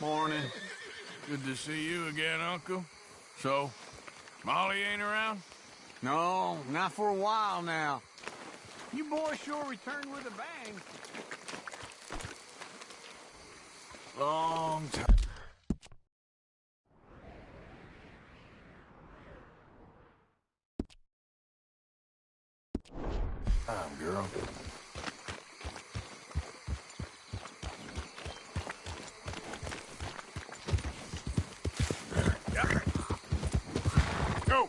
Morning. Good to see you again, Uncle. So, Molly ain't around? No, not for a while now. You boys sure returned with a bang. Long time. Girl. Go!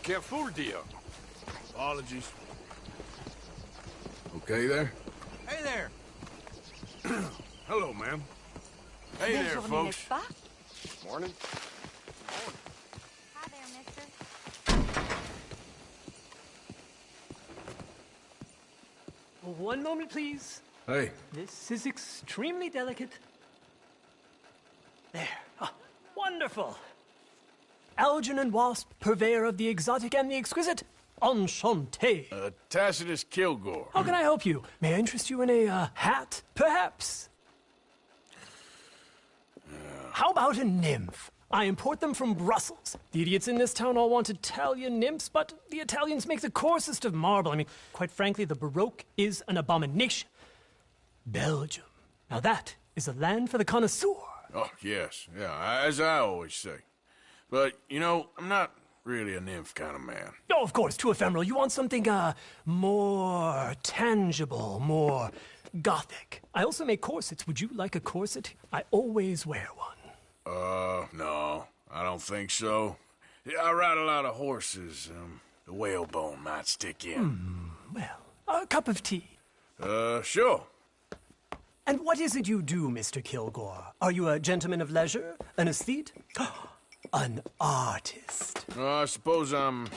Careful, dear. Apologies. Okay there? Hey there. Hello, ma'am. Hey Belle there, journée, folks. n'est-ce pas? Morning. Hi there, mister. One moment, please. Hey. This is extremely delicate. There. Ah, wonderful. Algernon Wasp, purveyor of the exotic and the exquisite. Enchanté. Tacitus Kilgore. How can I help you? May I interest you in a hat, perhaps? How about a nymph? I import them from Brussels. The idiots in this town all want Italian nymphs, but the Italians make the coarsest of marble. I mean, quite frankly, the Baroque is an abomination. Belgium. Now that is a land for the connoisseur. Oh, yes. Yeah, as I always say. But, you know, I'm not really a nymph kind of man. Oh, of course, too ephemeral. You want something, more tangible, more gothic. I also make corsets. Would you like a corset? I always wear one. No, I don't think so. Yeah, I ride a lot of horses. The whalebone might stick in. Well, a cup of tea. Sure. And what is it you do, Mr. Kilgore? Are you a gentleman of leisure? An aesthete? An artist? I suppose I'm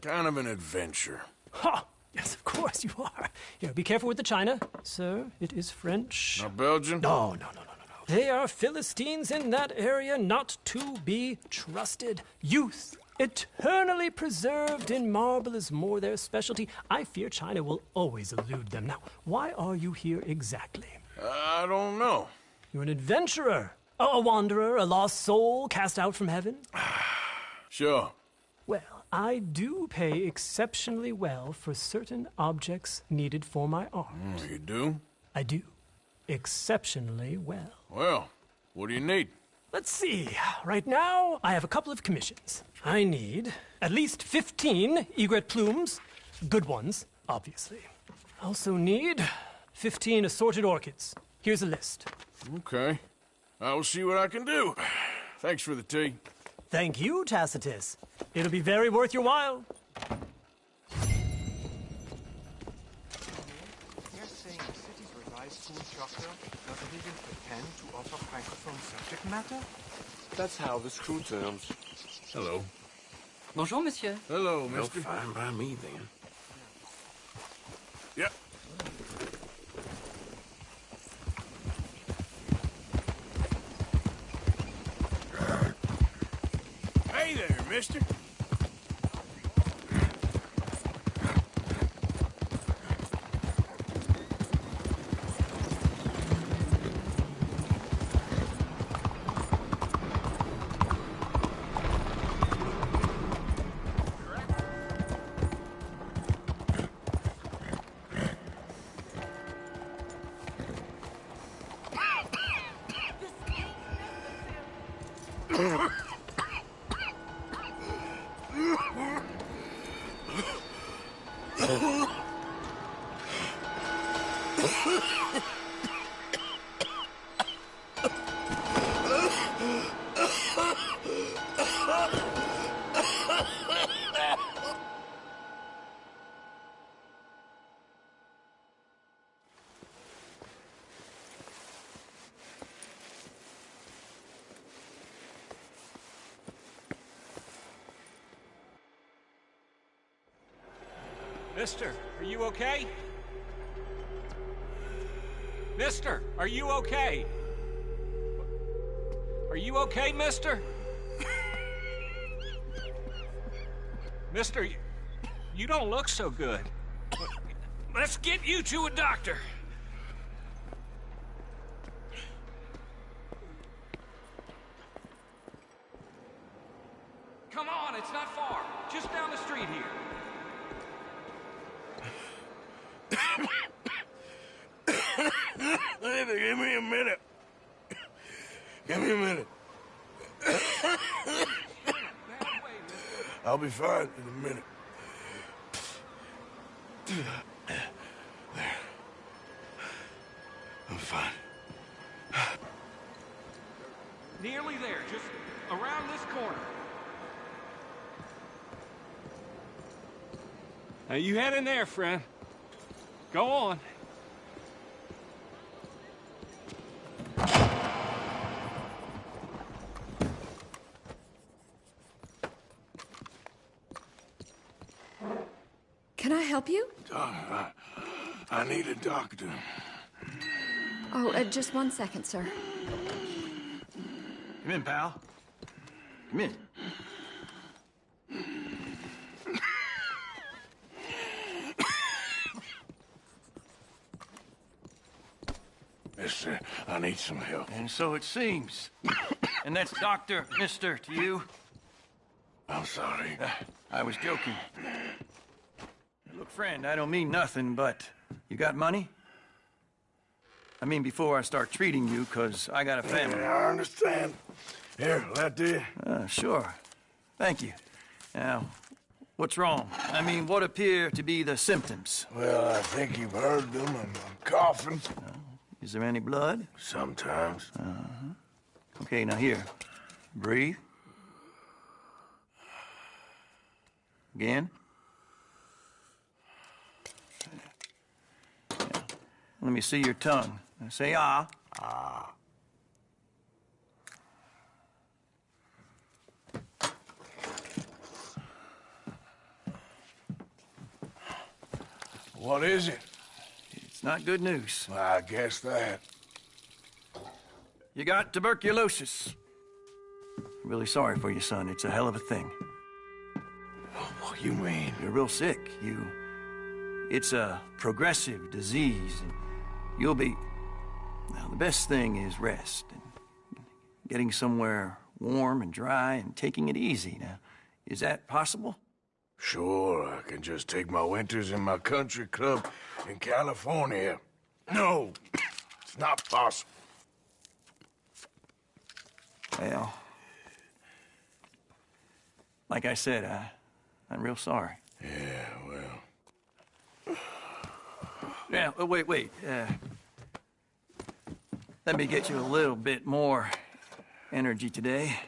kind of an adventurer. Ha! Yes, of course you are. Here, be careful with the china. Sir, it is French. Not Belgian? No. They are Philistines in that area, not to be trusted. Youth, eternally preserved in marble, is more their specialty. I fear China will always elude them. Now, why are you here exactly? I don't know. You're an adventurer, a wanderer, a lost soul cast out from heaven? Sure. Well, I do pay exceptionally well for certain objects needed for my art. You do? I do. Exceptionally well. Well, what do you need? Let's see. Right now, I have a couple of commissions. I need at least 15 egret plumes. Good ones, obviously. I also need 15 assorted orchids. Here's a list. Okay. I will see what I can do. Thanks for the tea. Thank you, Tacitus. It'll be very worth your while. They're saying the city's revised school structure doesn't even pretend to offer francophone subject matter? That's how the school terms. Hello. Bonjour, monsieur. Hello, Well, mister. fine by me then. Yep. Hey there, mister. Mister, are you okay? Mister, are you okay? Are you okay, mister? Mister, you don't look so good. Let's get you to a doctor. Come on, it's not far. Just down the street here. Give me a minute. Give me a minute. I'll be fine in a minute. There. I'm fine. Nearly there, just around this corner. Now you head in there, friend. Go on. Can I help you? I need a doctor. Oh, just 1 second, sir. Come in, pal. Come in. Mister, I need some help. And so it seems. And that's Dr. Mister to you? I'm sorry. I was joking. Look, friend, I don't mean nothing, but you got money? I mean, before I start treating you, 'cause I got a family. Yeah, I understand. Here, that do. Sure. Thank you. Now, what's wrong? I mean, what appear to be the symptoms? Well, I think you've heard them. I'm coughing. Is there any blood? Sometimes. Okay, now here. Breathe. Again. Let me see your tongue. Now say ah. Ah. What is it? It's not good news. I guess that. You got tuberculosis. Really sorry for you, son. It's a hell of a thing. What you mean? You're real sick. It's a progressive disease, and you'll be... Now, the best thing is rest, and getting somewhere warm and dry and taking it easy. Now, is that possible? Sure, I can just take my winters in my country club in California. No, it's not possible. Well, like I said, I'm real sorry. Yeah, well... Yeah, wait. Let me get you a little bit more energy today.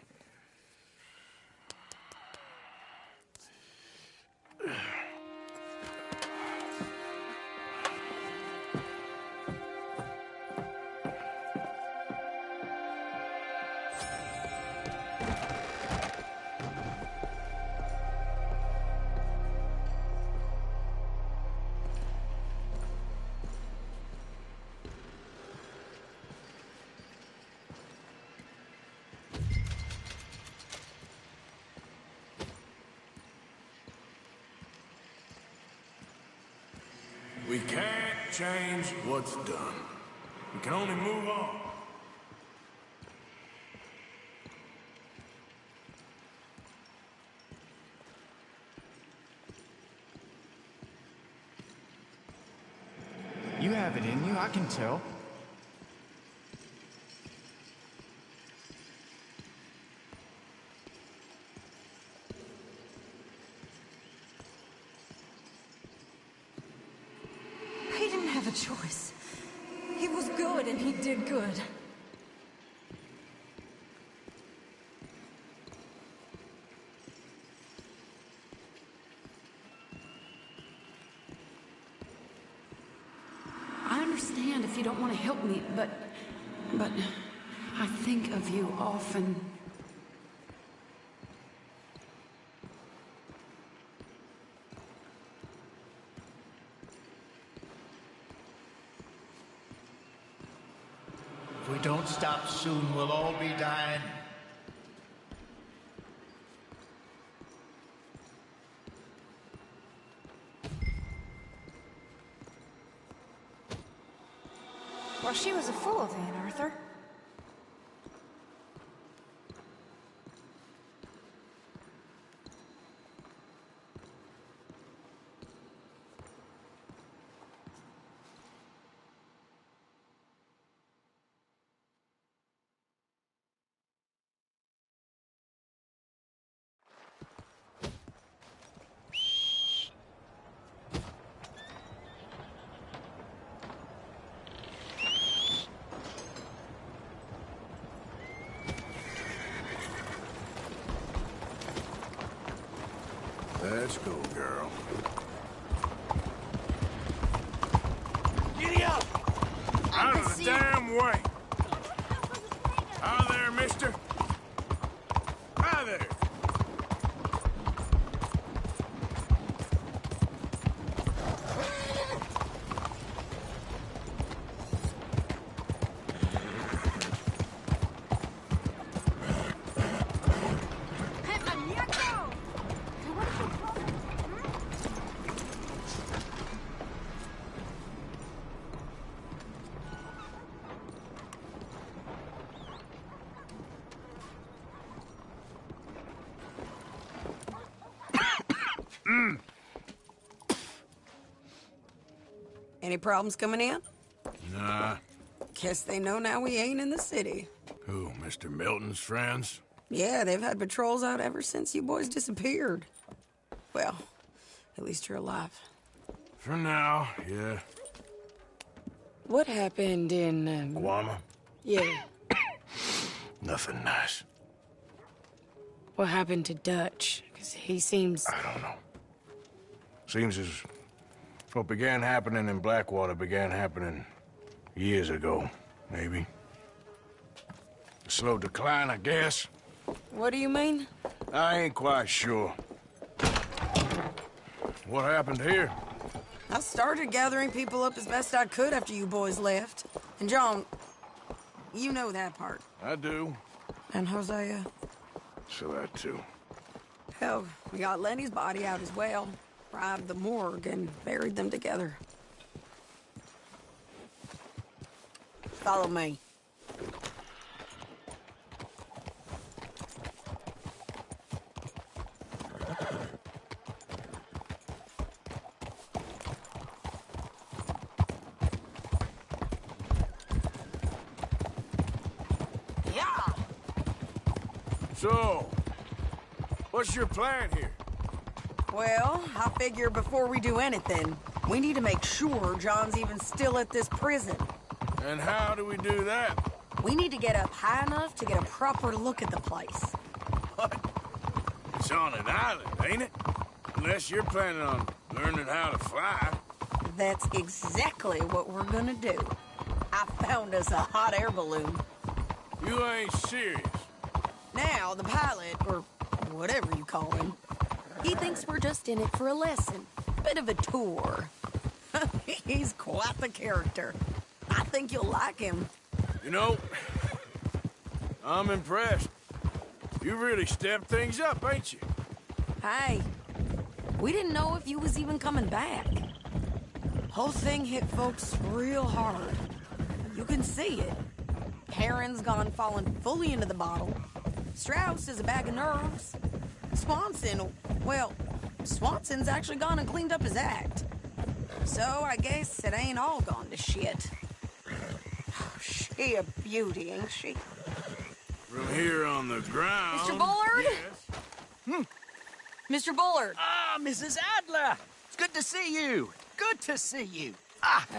We can't change what's done. We can only move on. You have it in you, I can tell. He didn't have a choice. good, and he did good. I understand if you don't want to help me, but I think of you often. If we don't stop soon, we'll all be dying. Well, she was a fool then, Arthur. Let's go, girl. Giddy up! Out of the damn way! Hi there, mister. Hi there. Any problems coming in? Nah. Guess they know now we ain't in the city. Who, Mr. Milton's friends? Yeah, they've had patrols out ever since you boys disappeared. Well, at least you're alive. For now, yeah. What happened in, Guama? Yeah. Nothing nice. What happened to Dutch? Because he seems... I don't know. Seems as what began happening in Blackwater began happening years ago, maybe. A slow decline, I guess. What do you mean? I ain't quite sure. What happened here? I started gathering people up as best I could after you boys left. And John, you know that part. I do. And Hosea? So that too. Hell, we got Lenny's body out as well. Robbed the morgue and buried them together. Follow me. Yeah! So, what's your plan here? Well, I figure before we do anything, we need to make sure John's even still at this prison. And how do we do that? We need to get up high enough to get a proper look at the place. What? It's on an island, ain't it? Unless you're planning on learning how to fly. That's exactly what we're gonna do. I found us a hot air balloon. You ain't serious. Now, the pilot, or whatever you call him, he thinks we're just in it for a lesson. Bit of a tour. He's quite the character. I think you'll like him. You know, I'm impressed. You really stepped things up, ain't you? Hey, we didn't know if you was even coming back. Whole thing hit folks real hard. You can see it. Heron's gone falling fully into the bottle. Strauss is a bag of nerves. Swanson's actually gone and cleaned up his act. So I guess it ain't all gone to shit. She a beauty, ain't she? From here on the ground... Mr. Bullard? Yes. Mr. Bullard! Ah, Mrs. Adler! It's good to see you. Good to see you.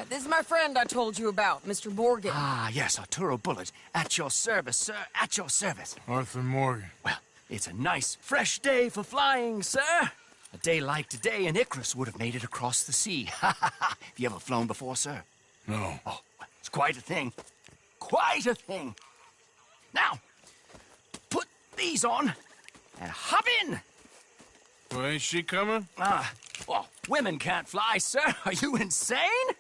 This is my friend I told you about, Mr. Morgan. Ah, yes, Arturo Bullet. At your service, sir. At your service. Arthur Morgan. Well, it's a nice, fresh day for flying, sir. A day like today, an Icarus would have made it across the sea. Have you ever flown before, sir? No. Oh, it's quite a thing. Quite a thing. Now, put these on and hop in. Well, ain't she coming? Well, women can't fly, sir. Are you insane?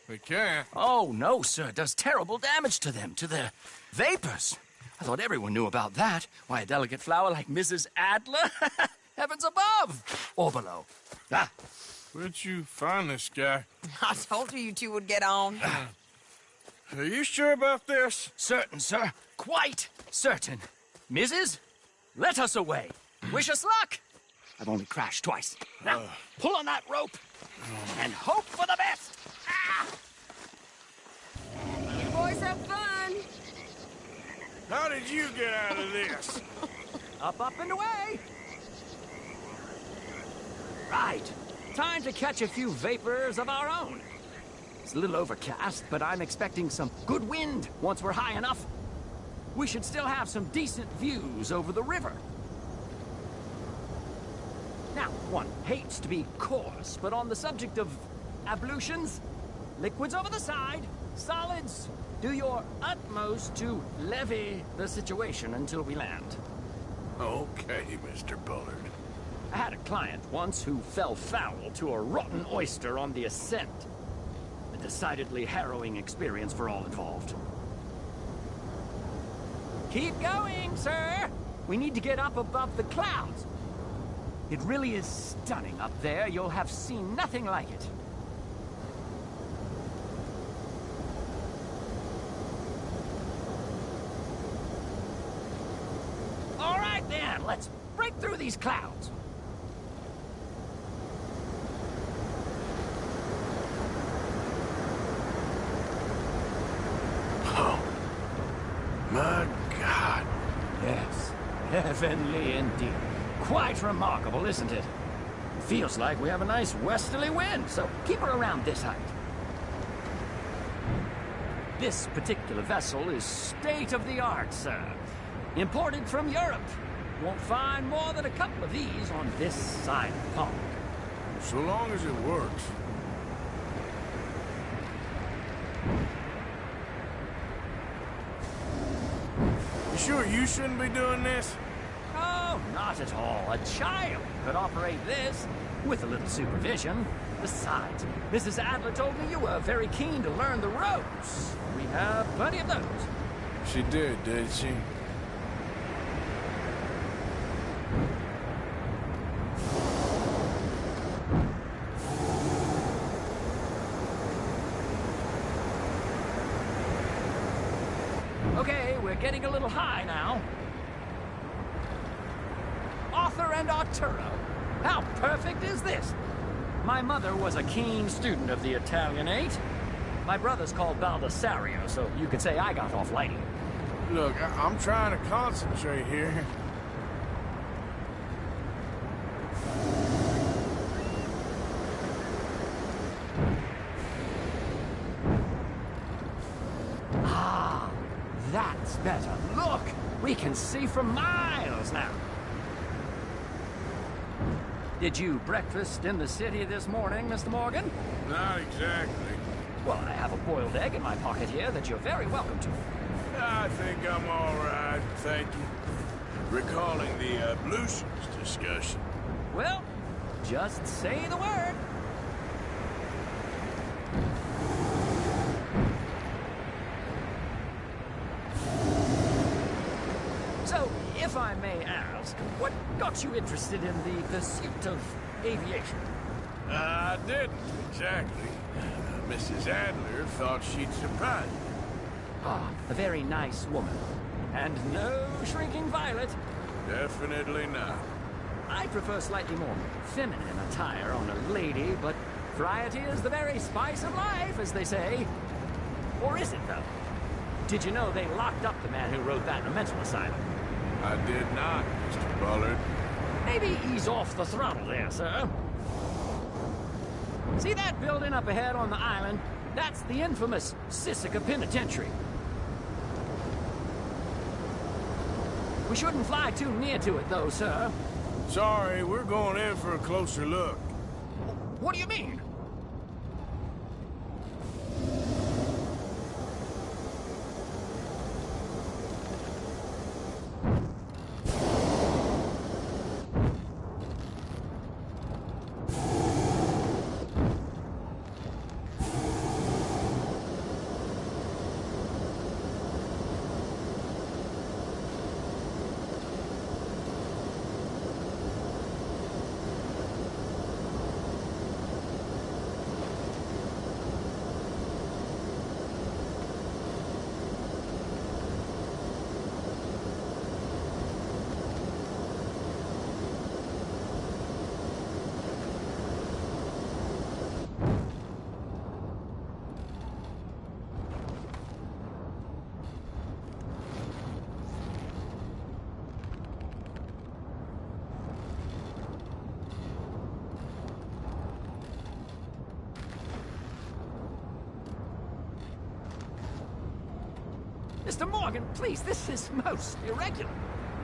They can't. Oh, no, sir. It does terrible damage to them, to their vapors. I thought everyone knew about that. Why, a delicate flower like Mrs. Adler? Heavens above or below. Where'd you find this guy? I told you two would get on. Are you sure about this? Certain, sir. Quite certain. Mrs., let us away. Wish us luck. I've only crashed twice. Now, pull on that rope and hope for the best. You boys have fun. How did you get out of this? Up and away. Right. Time to catch a few vapors of our own. It's a little overcast, but I'm expecting some good wind once we're high enough. We should still have some decent views over the river. Now, one hates to be coarse, but on the subject of ablutions, liquids over the side, solids, do your utmost to levy the situation until we land. Okay, Mr. Bullard. I had a client once who fell foul to a rotten oyster on the ascent. A decidedly harrowing experience for all involved. Keep going, sir! We need to get up above the clouds. It really is stunning up there. You'll have seen nothing like it. All right, then. Let's break through these clouds. Oh, my God. Yes, heavenly indeed. Quite remarkable, isn't it? Feels like we have a nice westerly wind, so keep her around this height. This particular vessel is state-of-the-art, sir. Imported from Europe. Won't find more than a couple of these on this side of the pond. So long as it works. You sure you shouldn't be doing this? Oh, not at all. A child could operate this with a little supervision. Besides, Mrs. Adler told me you were very keen to learn the ropes. We have plenty of those. She did she? Okay, we're getting a little high now. Arthur and Arturo. How perfect is this? My mother was a keen student of the Italianate. My brother's called Baldessario, so you could say I got off lighting. Look, I'm trying to concentrate here. Ah, that's better. Look, we can see for miles now. Did you breakfast in the city this morning, Mr. Morgan? Not exactly. Well, I have a boiled egg in my pocket here that you're very welcome to. I think I'm all right, thank you. Recalling the ablutions discussion. Well, just say the word. So, if I may ask, what got you interested in the pursuit of aviation? I didn't, exactly. Mrs. Adler thought she'd surprise me. Ah, a very nice woman. And no shrinking violet. Definitely not. I prefer slightly more feminine attire on a lady, but variety is the very spice of life, as they say. Or is it, though? Did you know they locked up the man who wrote that in a mental asylum? I did not, Mr. Bullard. Maybe ease off the throttle there, sir. See that building up ahead on the island? That's the infamous Sisika Penitentiary. We shouldn't fly too near to it, though, sir. Sorry, we're going in for a closer look. What do you mean? Mr. Morgan, please, this is most irregular.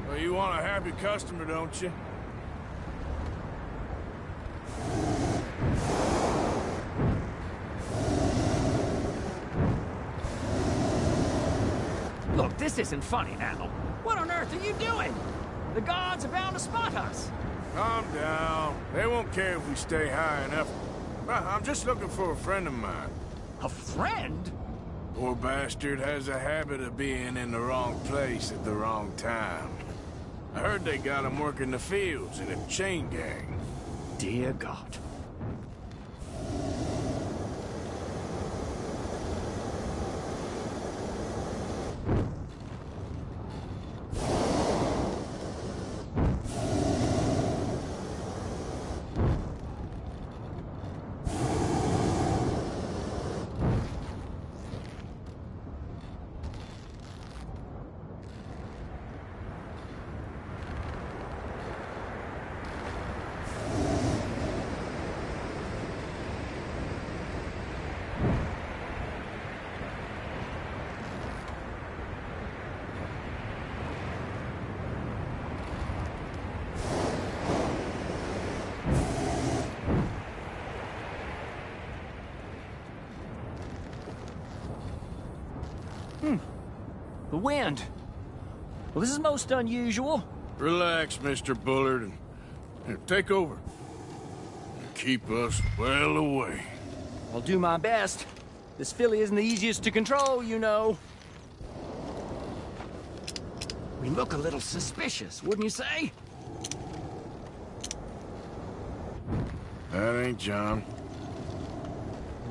Well, you want a happy customer, don't you? Look, this isn't funny now. What on earth are you doing? The guards are bound to spot us. Calm down. They won't care if we stay high enough. I'm just looking for a friend of mine. A friend? Poor bastard has a habit of being in the wrong place at the wrong time. I heard they got him working the fields in a chain gang. Dear God. The wind. Well, this is most unusual. Relax, Mr. Bullard, and here, take over. Keep us well away. I'll do my best. This filly isn't the easiest to control, you know. We look a little suspicious, wouldn't you say? That ain't John.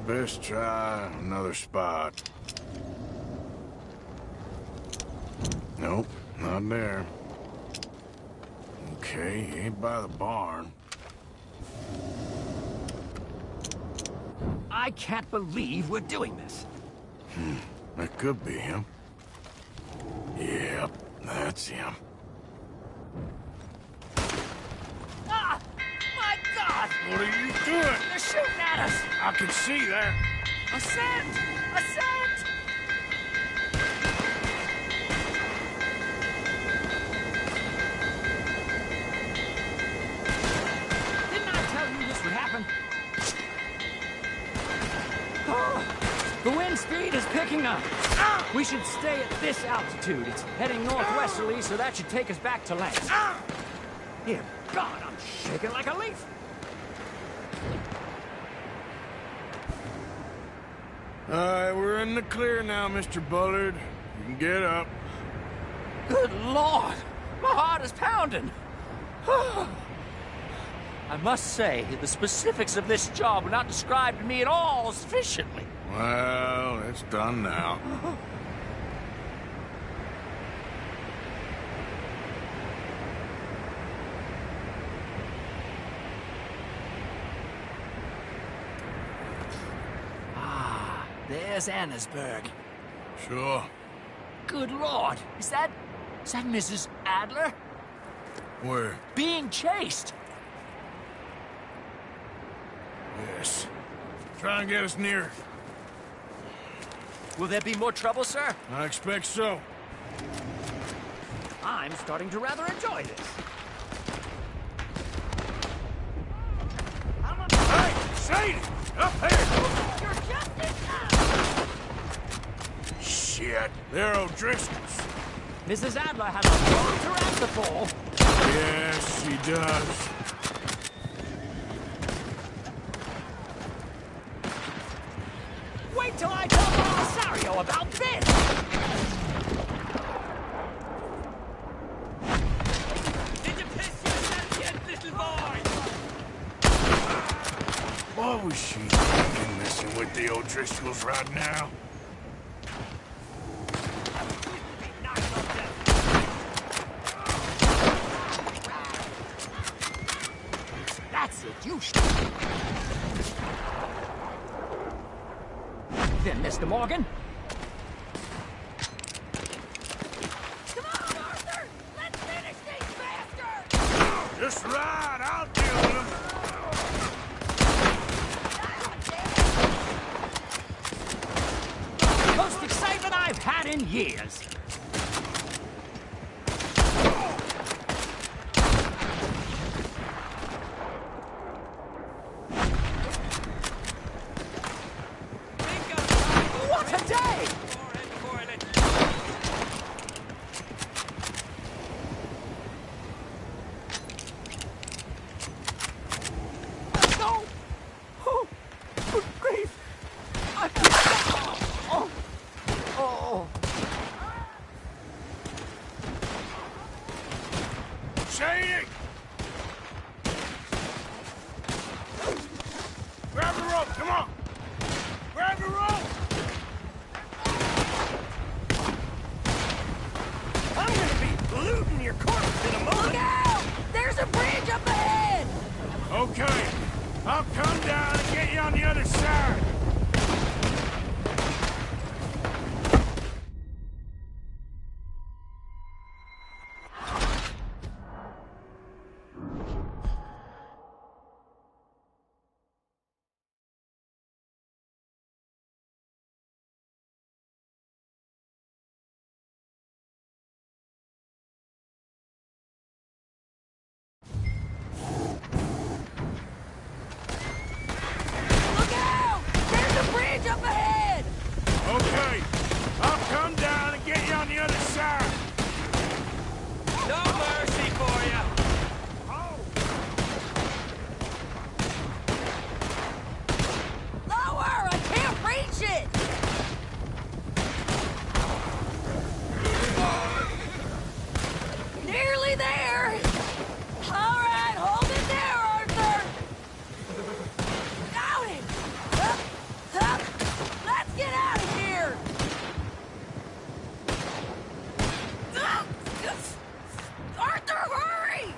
Best try another spot. Nope, not there. Okay, he ain't by the barn. I can't believe we're doing this. That could be him. Yep, that's him. Ah! My God! What are you doing? They're shooting at us! I can see that. Ascend! Ascend! The wind speed is picking up. We should stay at this altitude. It's heading northwesterly, so that should take us back to land. Dear God, I'm shaking like a leaf. All right, we're in the clear now, Mr. Bullard. You can get up. Good Lord, my heart is pounding. I must say, the specifics of this job were not described to me at all sufficiently. Well, it's done now. Ah, there's Annesburg. Sure. Good Lord, is that Mrs. Adler? Where? Being chased. Yes. Try and get us near. Will there be more trouble, sir? I expect so. I'm starting to rather enjoy this. Hey, Sadie! Up here! You're just in time! Shit, they're O'Driscoll's. Mrs. Adler has a long to answer for. Yes, she does. Wait till I tell Rosario about this! Did you piss yourself yet, little boy? What was she thinking, messing with the O'Driscolls right now? That's it, you Then, Mr. Morgan. Come on, Arthur! Let's finish these bastards! Just right, I'll deal with them. Most excitement I've had in years. Shady! Grab the rope, come on! Grab the rope! I'm gonna be looting your corpse in a moment. Look out! There's a bridge up ahead! Okay, I'll come down and get you on the other side. Up ahead! Okay, I'll come down and get you on the other side. No mercy for you. Lower! I can't reach it! Nearly there! All right, hold it there, Arthur! Got it! Up! Let's get out of here! Arthur, hurry!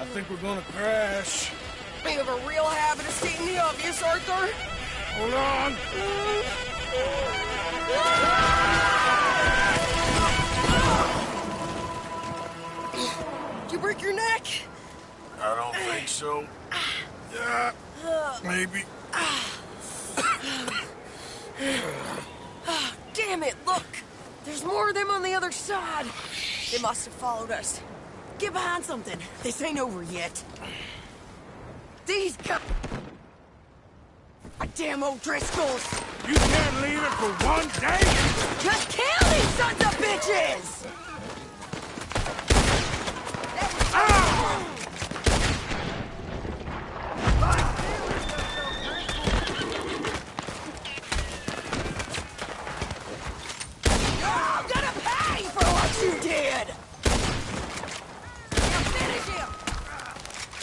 I think we're gonna crash. We have a real habit of stating the obvious, Arthur. Hold on. Did you break your neck? I don't think so. Yeah, maybe. Damn it, look! There's more of them on the other side. They must have followed us. Get behind something. This ain't over yet. These guys... Damn O'Driscolls! You can't leave it for one day? Just kill these sons of bitches! I'm gonna pay for what you did! Now finish him!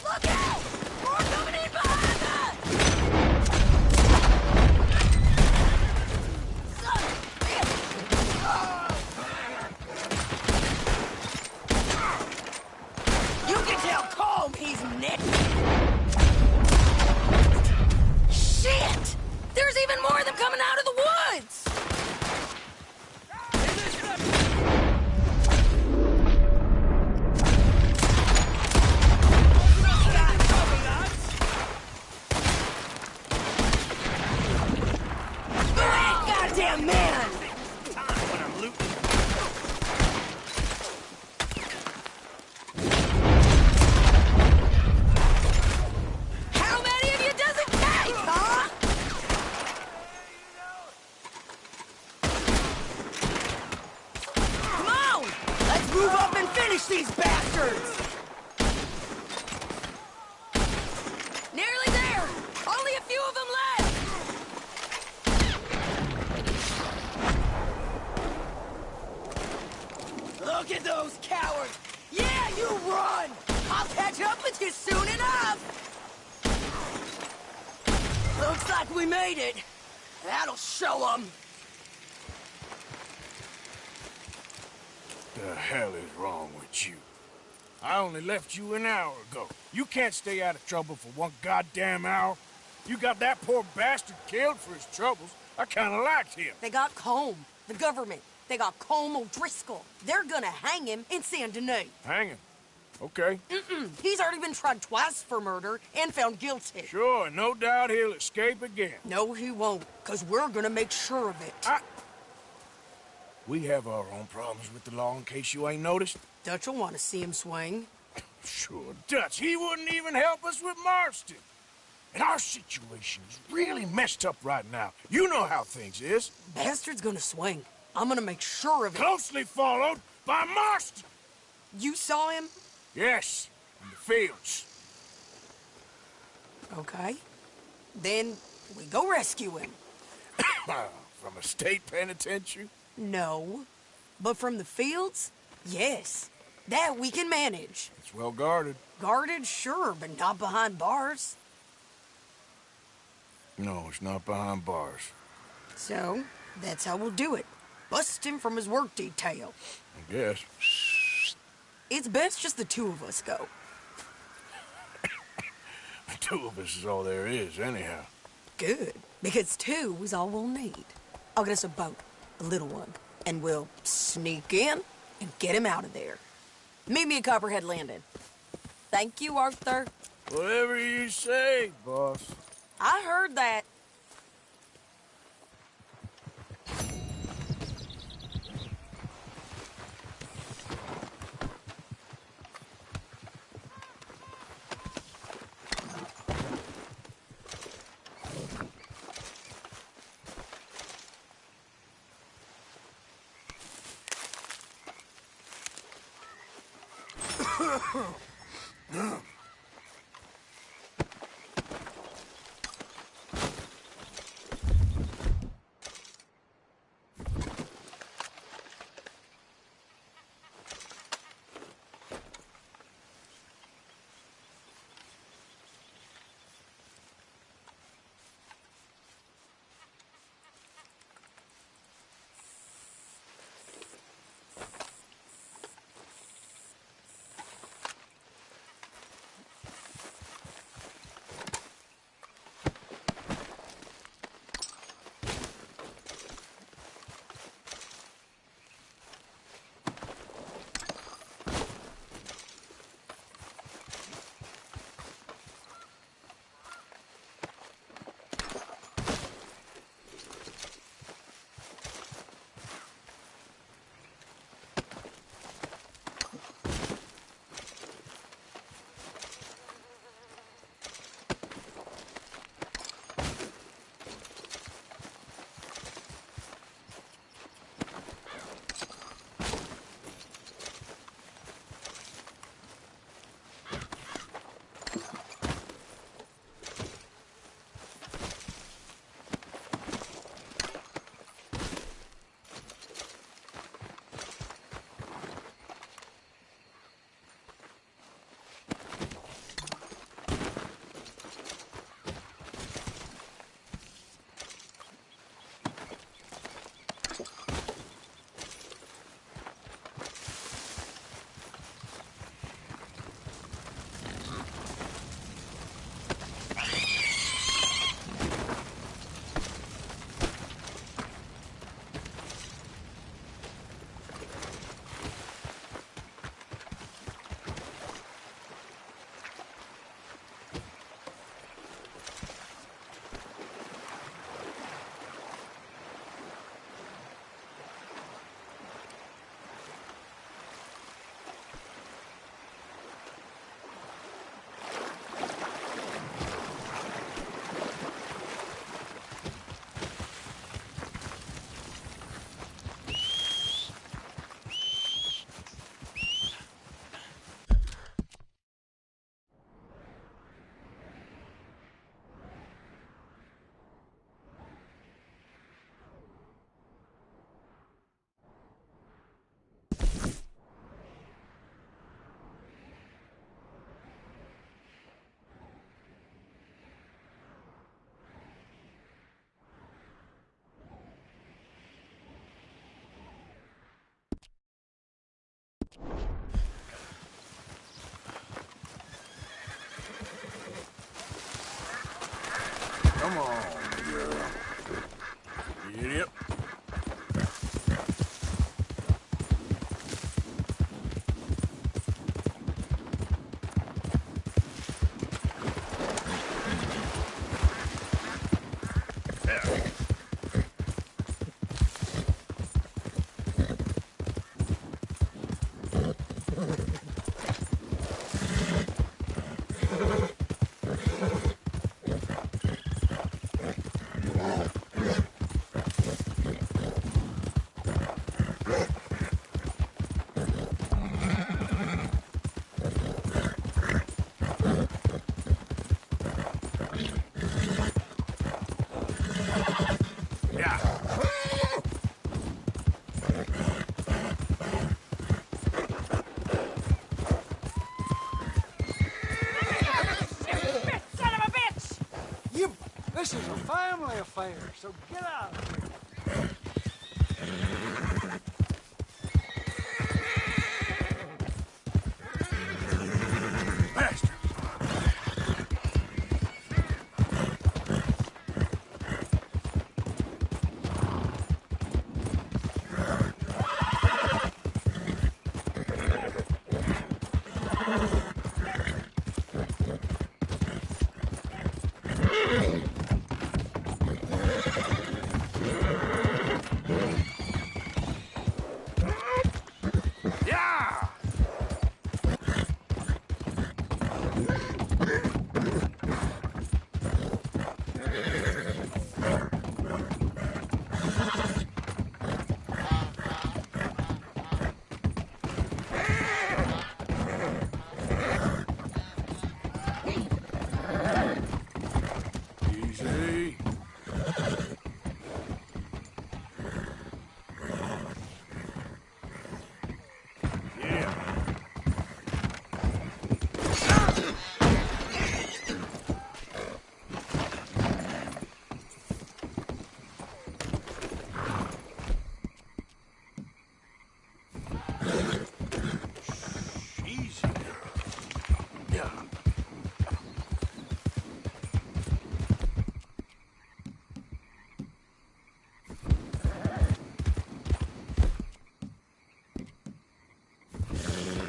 Look out! More coming in behind us! Son of a bitch! like we made it. That'll show them. The hell is wrong with you? I only left you an hour ago. You can't stay out of trouble for one goddamn hour. You got that poor bastard killed for his troubles. I kinda liked him. They got Combe, the government. They got Combe O'Driscoll. They're gonna hang him in Saint Denis. Hang him? Okay. He's already been tried twice for murder and found guilty. Sure, no doubt he'll escape again. No, he won't, because we're gonna make sure of it. We have our own problems with the law in case you ain't noticed. Dutch will want to see him swing. Sure, Dutch, he wouldn't even help us with Marston. And our situation is really messed up right now. You know how things is. Bastard's gonna swing. I'm gonna make sure of it. Closely followed by Marston. You saw him? Yes, in the fields. Okay. Then we go rescue him. From a state penitentiary? No. But from the fields? Yes. That we can manage. It's well guarded. Guarded, sure, but not behind bars. No, it's not behind bars. So, that's how we'll do it. Bust him from his work detail. I guess. It's best just the two of us go. The two of us is all there is, anyhow. Good, because two is all we'll need. I'll get us a boat, a little one, and we'll sneak in and get him out of there. Meet me at Copperhead Landing. Thank you, Arthur. Whatever you say, boss. I heard that. Come on, girl. Get up. This is a family affair, so get out of here. Bastard! Easy.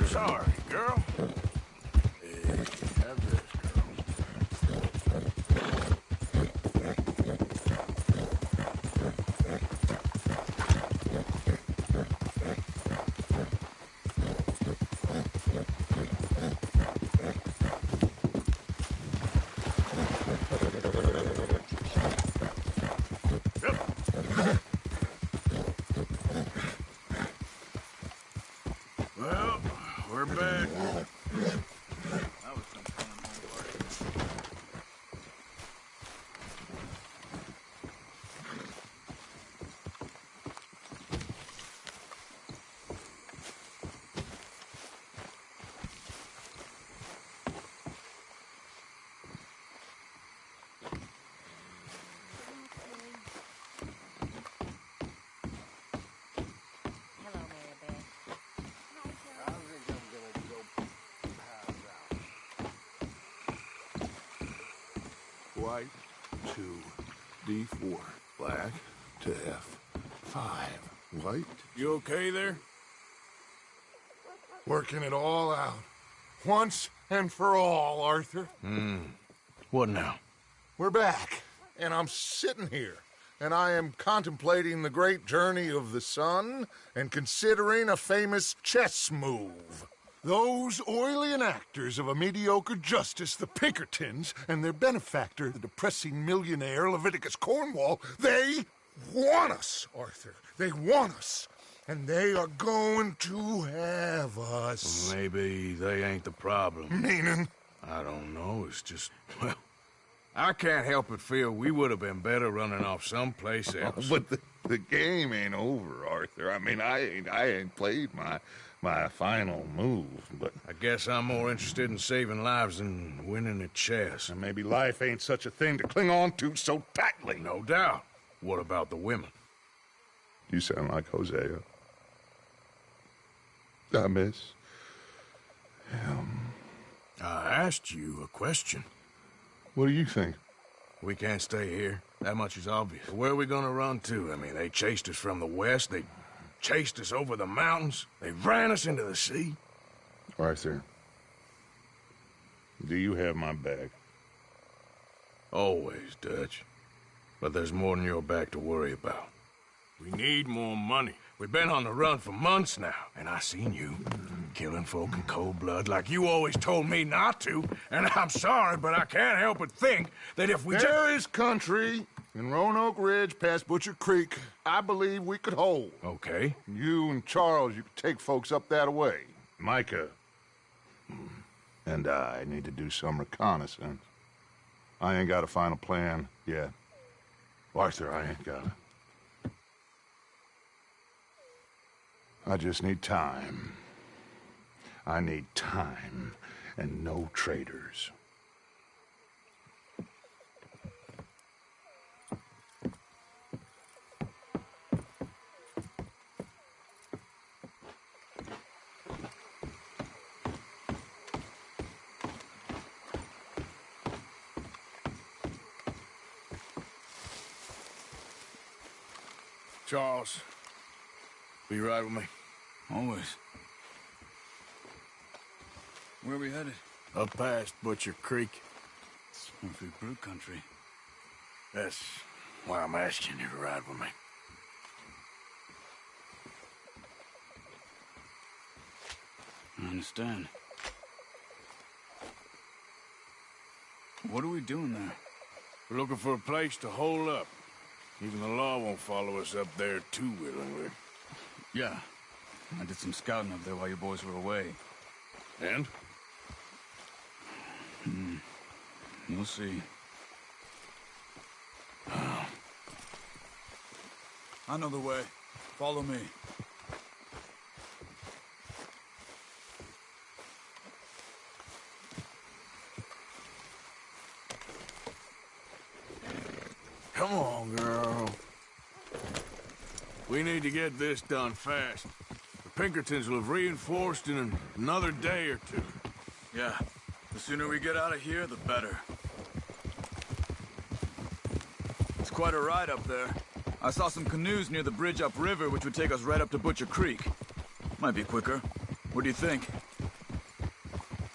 Sorry, girl. Hey, have this, Well, we're back. That was some kind of homework. Hello, Mary Beth. I think I'm gonna go pass out. White to D4. Black to F5. White. You okay there? Working it all out. Once and for all, Arthur. What now? We're back, and I'm sitting here, and I am contemplating the great journey of the sun and considering a famous chess move. Those oily actors of a mediocre justice, the Pinkertons, and their benefactor, the depressing millionaire Leviticus Cornwall, they want us, Arthur. They want us. And they are going to have us. Maybe they ain't the problem. Meaning? I don't know. It's just, well, I can't help but feel we would have been better running off someplace else. But the game ain't over, Arthur. I mean, I ain't played my final move, but I guess I'm more interested in saving lives than winning at chess. and maybe life ain't such a thing to cling on to so tightly. No doubt. What about the women? You sound like Hosea. I miss him. I asked you a question. What do you think? We can't stay here. That much is obvious. Where are we gonna run to? I mean, they chased us from the west. They chased us over the mountains. They ran us into the sea. All right, sir. Do you have my bag? Always, Dutch. But there's more than your back to worry about. We need more money. We've been on the run for months now, and I seen you killing folk in cold blood like you always told me not to. And I'm sorry, but I can't help but think that if we There is country in Roanoke Ridge past Butcher Creek I believe we could hold. Okay. You and Charles, you could take folks up that way. Micah and I need to do some reconnaissance. I ain't got a final plan yet. Arthur, I ain't got it. I just need time. I need time and no traitors. Charles, be right with me. Always. Where are we headed? Up past Butcher Creek. Murphy Brew country. That's why I'm asking you to ride with me. I understand. What are we doing there? We're looking for a place to hole up. Even the law won't follow us up there too willingly. Yeah. I did some scouting up there while you boys were away. And? You'll see. I know the way. Follow me. Come on, girl. We need to get this done fast. The Pinkertons will have reinforced in another day or two. Yeah. The sooner we get out of here, the better. It's quite a ride up there. I saw some canoes near the bridge upriver, which would take us right up to Butcher Creek. Might be quicker. What do you think?